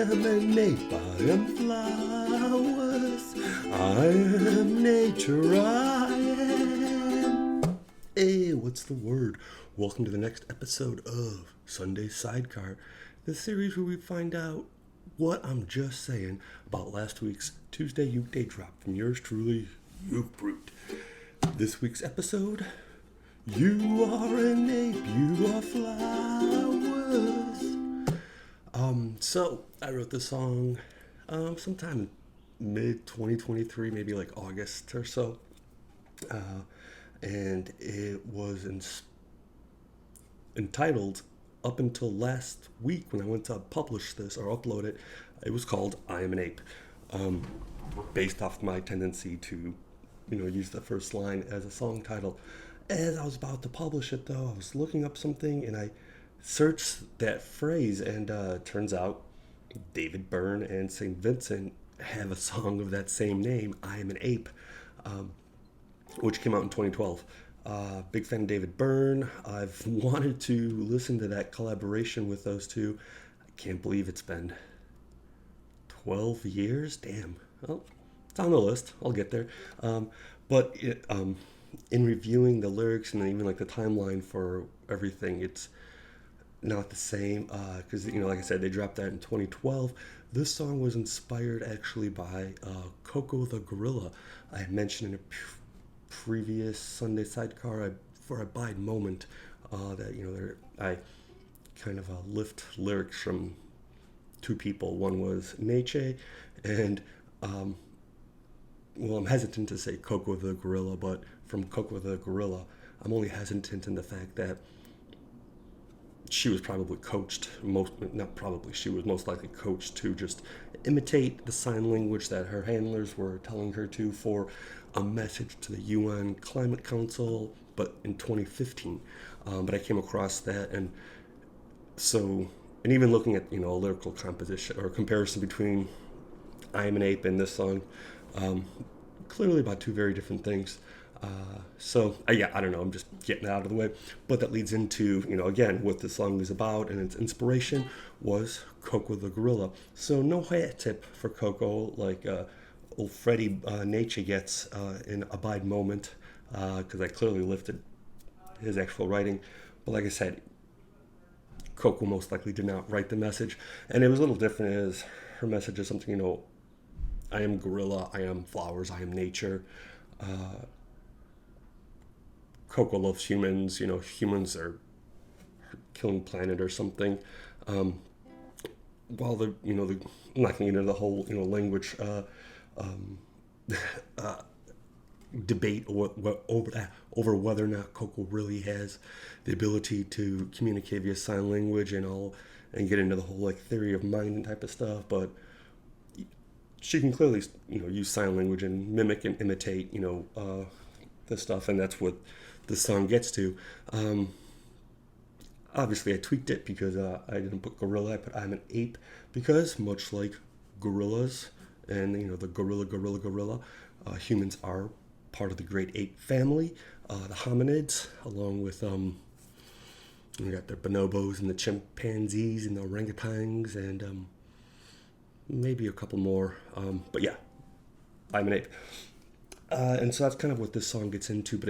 am an ape, I am flowers, I am nature, I am. Hey, what's the word? Welcome to the next episode of Sunday Sidecar, the series where we find out what I'm just saying about last week's Tuesday Ukeday drop from yours truly, Uke Brute. This week's episode, you are an ape, you are flowers. So I wrote this song sometime mid 2023, maybe like August or so, and it was entitled, up until last week when I went to publish this or upload it, it was called I Am an Ape, based off my tendency to use the first line as a song title. As I was about to publish it, though, I was looking up something and I searched that phrase, and turns out David Byrne and St. Vincent have a song of that same name, I Am an Ape, which came out in 2012. Big fan of David Byrne. I've wanted to listen to that collaboration with those two. I can't believe it's been 12 years. Damn. Well, it's on the list. I'll get there. But in reviewing the lyrics and even like the timeline for everything, it's not the same, because like I said, they dropped that in 2012. This song was inspired actually by Coco the Gorilla. I had mentioned in a previous Sunday Sidecar for a Bide moment that I kind of lift lyrics from two people. One was Nietzsche, and I'm hesitant to say Coco the Gorilla, but from Coco the Gorilla, I'm only hesitant in the fact that she was probably coached, she was most likely coached to just imitate the sign language that her handlers were telling her to for a message to the UN Climate Council, but in 2015. But I came across that, and even looking at, a lyrical composition or comparison between I Am an Ape and this song, clearly about two very different things. I don't know, I'm just getting it out of the way. But that leads into, again, what this song is about, and its inspiration was Coco the Gorilla. So no hat tip for Coco like old Freddie Nietzsche gets in a Bide moment, because I clearly lifted his actual writing. But like I said, Coco most likely did not write the message, and it was a little different as her message is something, I am gorilla, I am flowers, I am nature. Coco loves humans, humans are killing planet or something. While I'm not going into the whole, language debate over whether or not Coco really has the ability to communicate via sign language and get into the whole theory of mind type of stuff, but she can clearly use sign language and mimic and imitate this stuff, and that's what this song gets to. Obviously I tweaked it because I didn't put gorilla, I put I'm an ape, because much like gorillas and the gorilla, humans are part of the great ape family, the hominids, along with we got the bonobos and the chimpanzees and the orangutans and maybe a couple more, but yeah, I'm an ape. And so that's kind of what this song gets into, but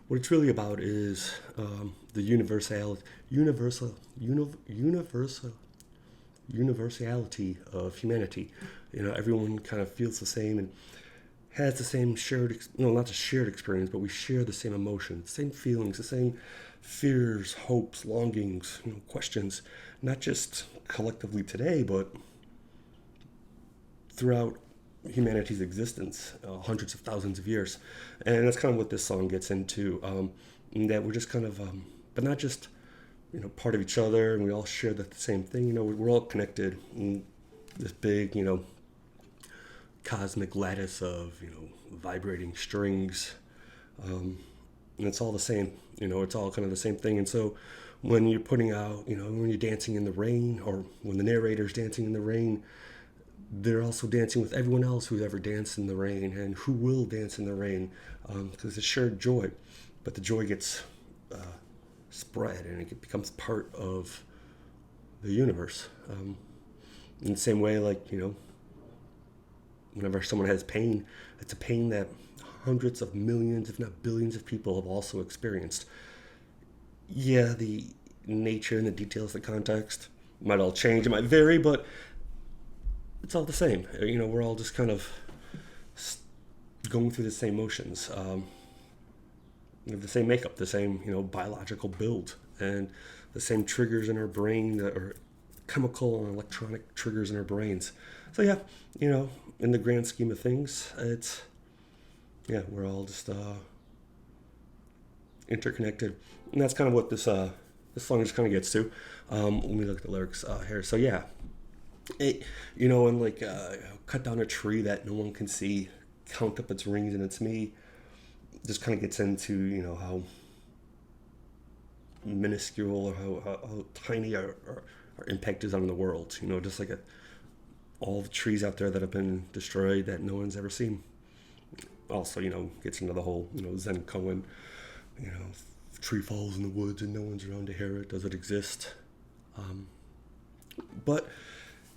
what it's really about is the universality of humanity. Everyone kind of feels the same and has the same not just shared experience, but we share the same emotions, the same feelings, the same fears, hopes, longings, questions, not just collectively today, but throughout humanity's existence, hundreds of thousands of years. And that's kind of what this song gets into, that we're just kind of, but not just, part of each other, and we all share the same thing. We're all connected in this big, cosmic lattice of, vibrating strings, and it's all the same, it's all kind of the same thing. And so when you're putting out, when you're dancing in the rain, or when the narrator's dancing in the rain, they're also dancing with everyone else who's ever danced in the rain and who will dance in the rain, because it's shared joy. But the joy gets spread and it becomes part of the universe. In the same way, like, whenever someone has pain, it's a pain that hundreds of millions, if not billions of people have also experienced. Yeah, the nature and the details, the context might all change, it might vary, but it's all the same. We're all just kind of going through the same motions. We have the same makeup, the same, biological build, and the same triggers in our brain that are chemical and electronic triggers in our brains. So yeah, in the grand scheme of things, we're all just interconnected, and that's kind of what this song just kind of gets to when we look at the lyrics here. So yeah, and like cut down a tree that no one can see, count up its rings and it's me. Just kind of gets into how minuscule or how tiny our impact is on the world. Just like all the trees out there that have been destroyed that no one's ever seen. Also, gets into the whole, Zen koan, if a tree falls in the woods and no one's around to hear it, does it exist? But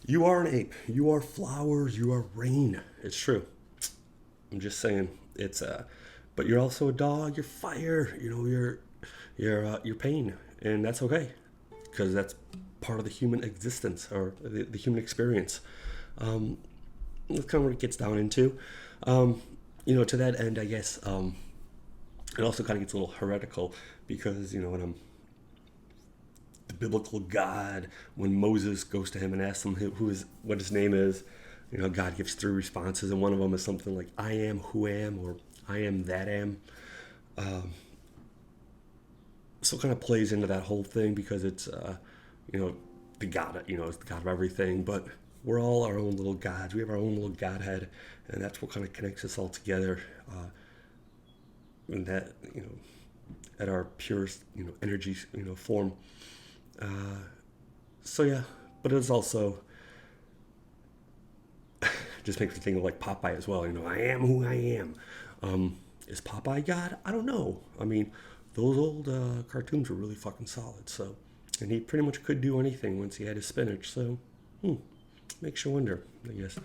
you are an ape. You are flowers. You are rain. It's true. I'm just saying. But you're also a dog. You're fire. You're pain, and that's okay, because that's part of the human existence or the human experience. That's kind of what it gets down into. To that end, I guess it also kind of gets a little heretical because when the biblical God, when Moses goes to him and asks him what his name is, God gives 3 responses, and one of them is something like "I am who am" or "I am that am." So it kind of plays into that whole thing because it's the God, it's the God of everything, but we're all our own little gods. We have our own little Godhead, and that's what kind of connects us all together. And that, at our purest, energy, form. So yeah, but it's also just makes me think of like Popeye as well. I am who I am. Is Popeye God? I don't know. I mean, those old cartoons were really fucking solid. So, and he pretty much could do anything once he had his spinach. So, makes you wonder, I guess.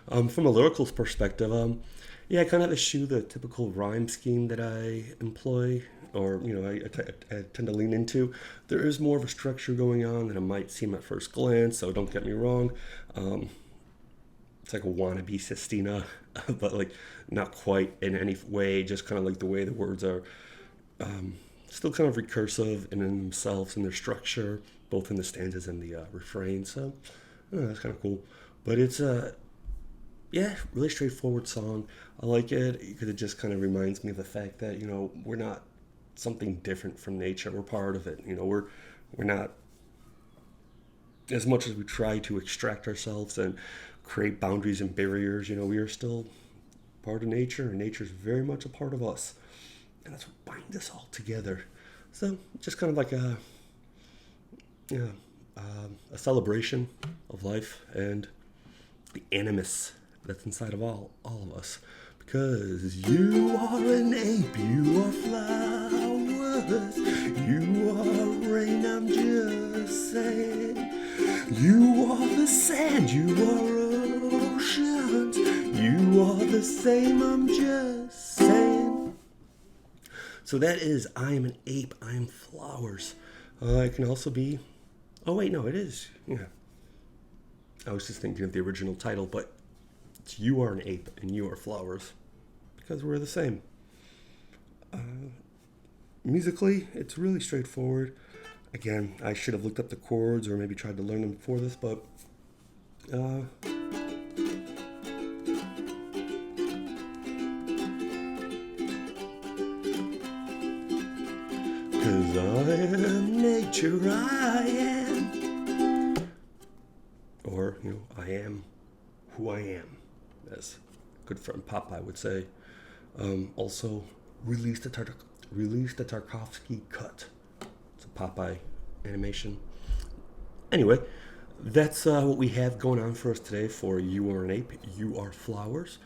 From a lyrical perspective, I kind of eschew the typical rhyme scheme that I employ, or I tend to lean into. There is more of a structure going on than it might seem at first glance. So don't get me wrong. It's like a wannabe Sistina, but like not quite in any way. Just kind of like the way the words are still kind of recursive in themselves and their structure, both in the stanzas and the refrain. So that's kind of cool. But it's really straightforward song. I like it because it just kind of reminds me of the fact that we're not something different from nature. We're part of it. We're not, as much as we try to extract ourselves and create boundaries and barriers. We are still part of nature, and nature is very much a part of us, and that's what binds us all together. So just kind of like a celebration of life and the animus that's inside of all of us. Because you are an ape, you are flowers, you are rain, I'm just saying. You are the sand, you are oceans, you are the same, I'm just saying. So that is I Am an Ape, I Am Flowers. It can also be, oh wait, no, it is, yeah. I was just thinking of the original title, but it's You Are an Ape and You Are Flowers, because we're the same. Musically, it's really straightforward. Again, I should have looked up the chords or maybe tried to learn them before this, but cause I am nature, I am. Or, I am who I am, as good friend Popeye would say. Also, release the Tarkovsky cut. It's a Popeye animation. Anyway, that's what we have going on for us today for You Are an Ape, You Are Flowers.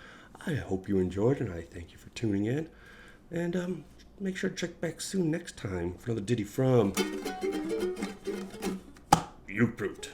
I hope you enjoyed, and I thank you for tuning in. And make sure to check back soon next time for another ditty from Uke Brute.